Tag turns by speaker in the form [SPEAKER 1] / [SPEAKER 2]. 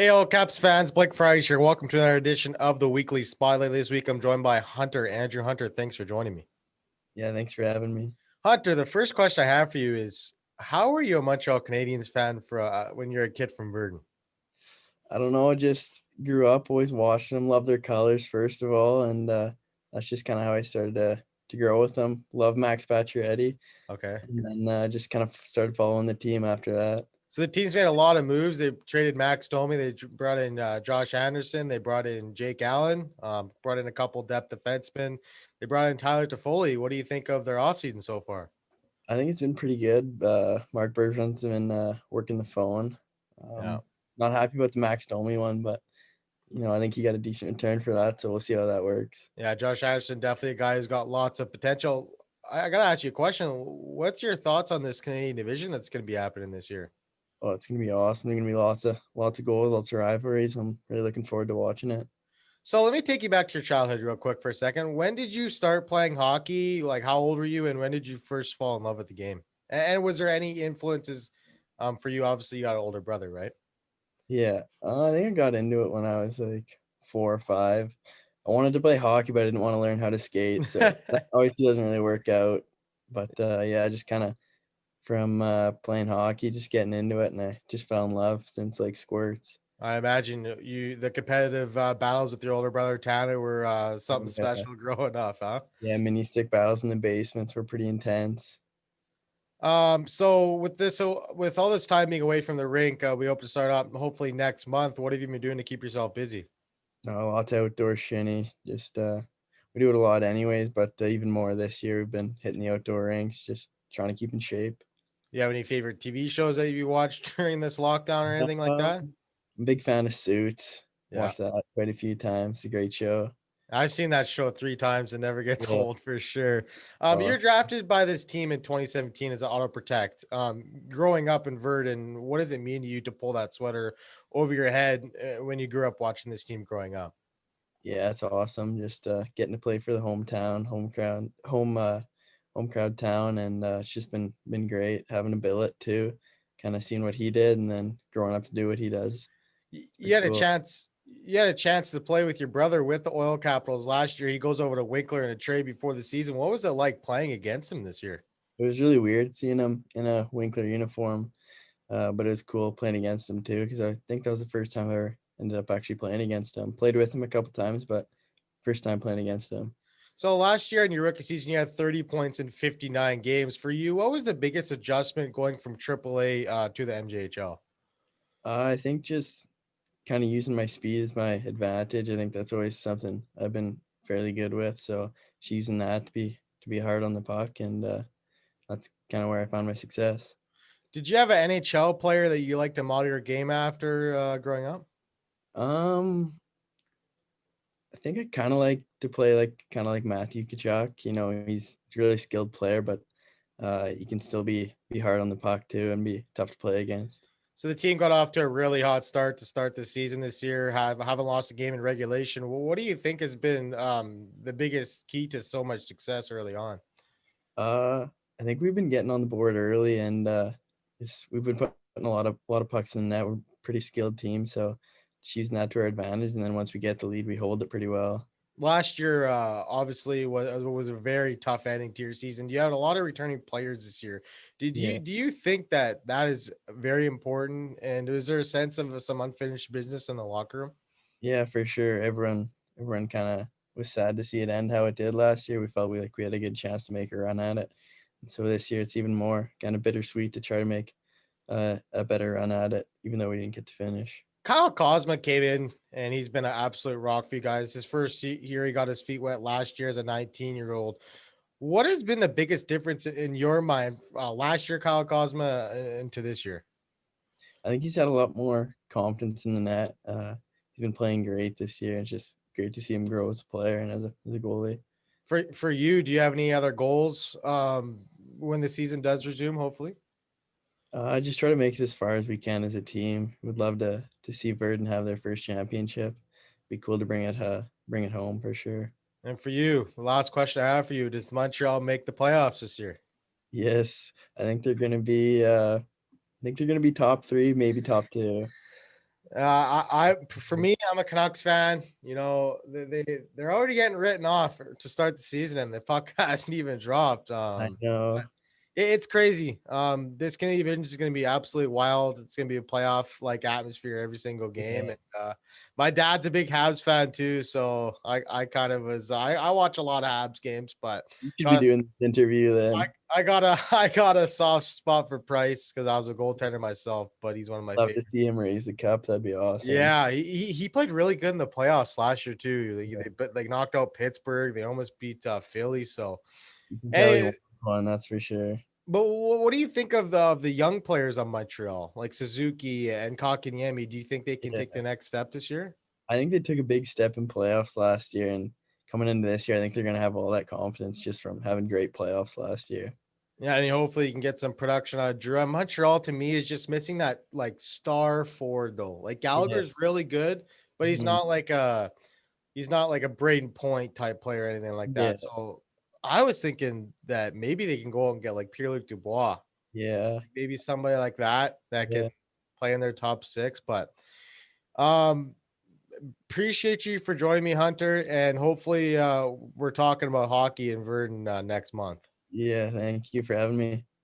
[SPEAKER 1] Hey, all Caps fans, Blake Friars here. Welcome to another edition of the Weekly Spotlight. This week, I'm joined by Hunter. Andrew Hunter, thanks for joining me.
[SPEAKER 2] Yeah, thanks for having me.
[SPEAKER 1] Hunter, the first question I have for you is, how are you a Montreal Canadiens fan for when you're a kid from Virden?
[SPEAKER 2] I don't know, just grew up always watching them, love their colors first of all, and that's just kind of how I started to grow with them. Love Max Pacioretty,
[SPEAKER 1] Okay.
[SPEAKER 2] and then just kind of started following the team after that.
[SPEAKER 1] So the team's made a lot of moves. They traded Max Domi. They brought in Josh Anderson. They brought in Jake Allen. Brought in a couple depth defensemen. They brought in Tyler Toffoli. What do you think of their offseason so far?
[SPEAKER 2] I think it's been pretty good. Mark Bergeron's been working the phone.
[SPEAKER 1] Yeah.
[SPEAKER 2] Not happy about the Max Domi one, but I think he got a decent return for that, so we'll see how that works.
[SPEAKER 1] Yeah, Josh Anderson, definitely a guy who's got lots of potential. I got to ask you a question. What's your thoughts on this Canadian division that's going to be happening this year?
[SPEAKER 2] Oh, it's gonna be awesome. There's gonna be lots of goals, lots of rivalries. I'm really looking forward to watching it.
[SPEAKER 1] So let me take you back to your childhood real quick for a second. When did you start playing hockey? Like, how old were you, and when did you first fall in love with the game? And was there any influences for you? Obviously, you got an older brother, right?
[SPEAKER 2] Yeah, I think I got into it when I was like 4 or 5. I wanted to play hockey, but I didn't want to learn how to skate, so that obviously doesn't really work out. But yeah, just kind of from playing hockey, just getting into it, and I just fell in love since like squirts.
[SPEAKER 1] I imagine the competitive battles with your older brother Tanner were something
[SPEAKER 2] Yeah,
[SPEAKER 1] special growing up, huh?
[SPEAKER 2] yeah, mini stick battles in the basements were pretty intense.
[SPEAKER 1] So with all this time being away from the rink, we hope to start up hopefully next month. What have you been doing to keep yourself busy?
[SPEAKER 2] Lots of outdoor shinny. Just we do it a lot anyways, but even more this year. We've been hitting the outdoor rinks, just trying to keep in shape.
[SPEAKER 1] You have any favorite TV shows that you watched during this lockdown or anything like that?
[SPEAKER 2] I'm a big fan of Suits.
[SPEAKER 1] Yeah.
[SPEAKER 2] Watched that quite a few times. It's a great show.
[SPEAKER 1] I've seen that show 3 times and never gets
[SPEAKER 2] Yeah.
[SPEAKER 1] old for sure. You're
[SPEAKER 2] Awesome.
[SPEAKER 1] drafted by this team in 2017 as an auto protect. Growing up in Verdun, what does it mean to you to pull that sweater over your head when you grew up watching this team growing up?
[SPEAKER 2] Yeah, it's awesome. Just getting to play for the hometown, home crowd town, and it's just been great having a billet too. Kind of seeing what he did, and then growing up to do what he does. It's
[SPEAKER 1] You
[SPEAKER 2] pretty
[SPEAKER 1] had a
[SPEAKER 2] cool.
[SPEAKER 1] chance. You had a chance to play with your brother with the Oil Capitals last year. He goes over to Winkler in a trade before the season. What was it like playing against him this year?
[SPEAKER 2] It was really weird seeing him in a Winkler uniform, but it was cool playing against him too because I think that was the first time I ever ended up actually playing against him. Played with him a couple times, but first time playing against him.
[SPEAKER 1] So last year in your rookie season, you had 30 points in 59 games. For you, what was the biggest adjustment going from AAA to the MJHL?
[SPEAKER 2] I think just kind of using my speed as my advantage. I think that's always something I've been fairly good with. So just using that to be hard on the puck, and that's kind of where I found my success.
[SPEAKER 1] Did you have an NHL player that you like to model your game after growing up?
[SPEAKER 2] Um, I think I kind of like to play like kind of like Matthew Kachuk. He's a really skilled player, but he can still be hard on the puck too and be tough to play against.
[SPEAKER 1] So the team got off to a really hot start to start the season this year. Haven't lost a game in regulation. What do you think has been the biggest key to so much success early on?
[SPEAKER 2] Uh, I think we've been getting on the board early, and we've been putting a lot of pucks in the net. We're a pretty skilled team, so just using that to our advantage. And then once we get the lead, we hold it pretty well.
[SPEAKER 1] Last year, obviously, was a very tough ending to your season. You had a lot of returning players this year. Did you
[SPEAKER 2] Yeah,
[SPEAKER 1] do you think that that is very important? And is there a sense of some unfinished business in the locker room?
[SPEAKER 2] yeah, for sure. Everyone kind of was sad to see it end how it did last year. We felt we had a good chance to make a run at it, and so this year it's even more kind of bittersweet to try to make a better run at it, even though we didn't get to finish.
[SPEAKER 1] Kyle Kozma came in and he's been an absolute rock for you guys. His first year, he got his feet wet last year as a 19-year-old. What has been the biggest difference in your mind last year, Kyle Kozma, into this year?
[SPEAKER 2] I think he's had a lot more confidence in the net. He's been playing great this year. It's just great to see him grow as a player and as a goalie.
[SPEAKER 1] For you, do you have any other goals when the season does resume? Hopefully.
[SPEAKER 2] I just try to make it as far as we can as a team. Would love to see Verdun have their first championship. Be cool to bring it home for sure.
[SPEAKER 1] And for you, the last question I have for you: does Montreal make the playoffs this year?
[SPEAKER 2] Yes, I think they're gonna be top 3, maybe top 2.
[SPEAKER 1] For me, I'm a Canucks fan. You know, they're already getting written off to start the season, and the puck hasn't even dropped.
[SPEAKER 2] I know.
[SPEAKER 1] It's crazy. This Canadian is going to be absolutely wild. It's going to be a playoff like atmosphere every single game.
[SPEAKER 2] Yeah.
[SPEAKER 1] And my dad's a big Habs fan too, so I kind of was. I watch a lot of Habs games, but
[SPEAKER 2] You should be
[SPEAKER 1] got a,
[SPEAKER 2] doing this interview then.
[SPEAKER 1] I got a I got a soft spot for Price because I was a goaltender myself, but he's one of my
[SPEAKER 2] Love to
[SPEAKER 1] favorites.
[SPEAKER 2] see him raise the cup. That'd be awesome.
[SPEAKER 1] Yeah, he played really good in the playoffs last year too.
[SPEAKER 2] Yeah.
[SPEAKER 1] They knocked out Pittsburgh. They almost beat Philly. So,
[SPEAKER 2] You can tell he
[SPEAKER 1] and
[SPEAKER 2] wants one, that's for sure.
[SPEAKER 1] but what do you think of the young players on Montreal, like Suzuki and Kotkaniemi? Do you think they can
[SPEAKER 2] Yeah.
[SPEAKER 1] take the next step this year?
[SPEAKER 2] I think they took a big step in playoffs last year, and coming into this year, I think they're gonna have all that confidence just from having great playoffs last year.
[SPEAKER 1] Yeah, and hopefully you can get some production out of Drew. And Montreal to me is just missing that like star forward though. Like Gallagher's really good, but
[SPEAKER 2] Mhm.
[SPEAKER 1] he's not like a Braden Point type player or anything like
[SPEAKER 2] Yeah.
[SPEAKER 1] that. So I was thinking that maybe they can go out and get like Pierre-Luc Dubois,
[SPEAKER 2] Yeah.
[SPEAKER 1] maybe somebody like that
[SPEAKER 2] Yeah.
[SPEAKER 1] can play in their top six. But um appreciate you for joining me, Hunter, and hopefully we're talking about hockey in Verdun next month.
[SPEAKER 2] Yeah. Thank you for having me.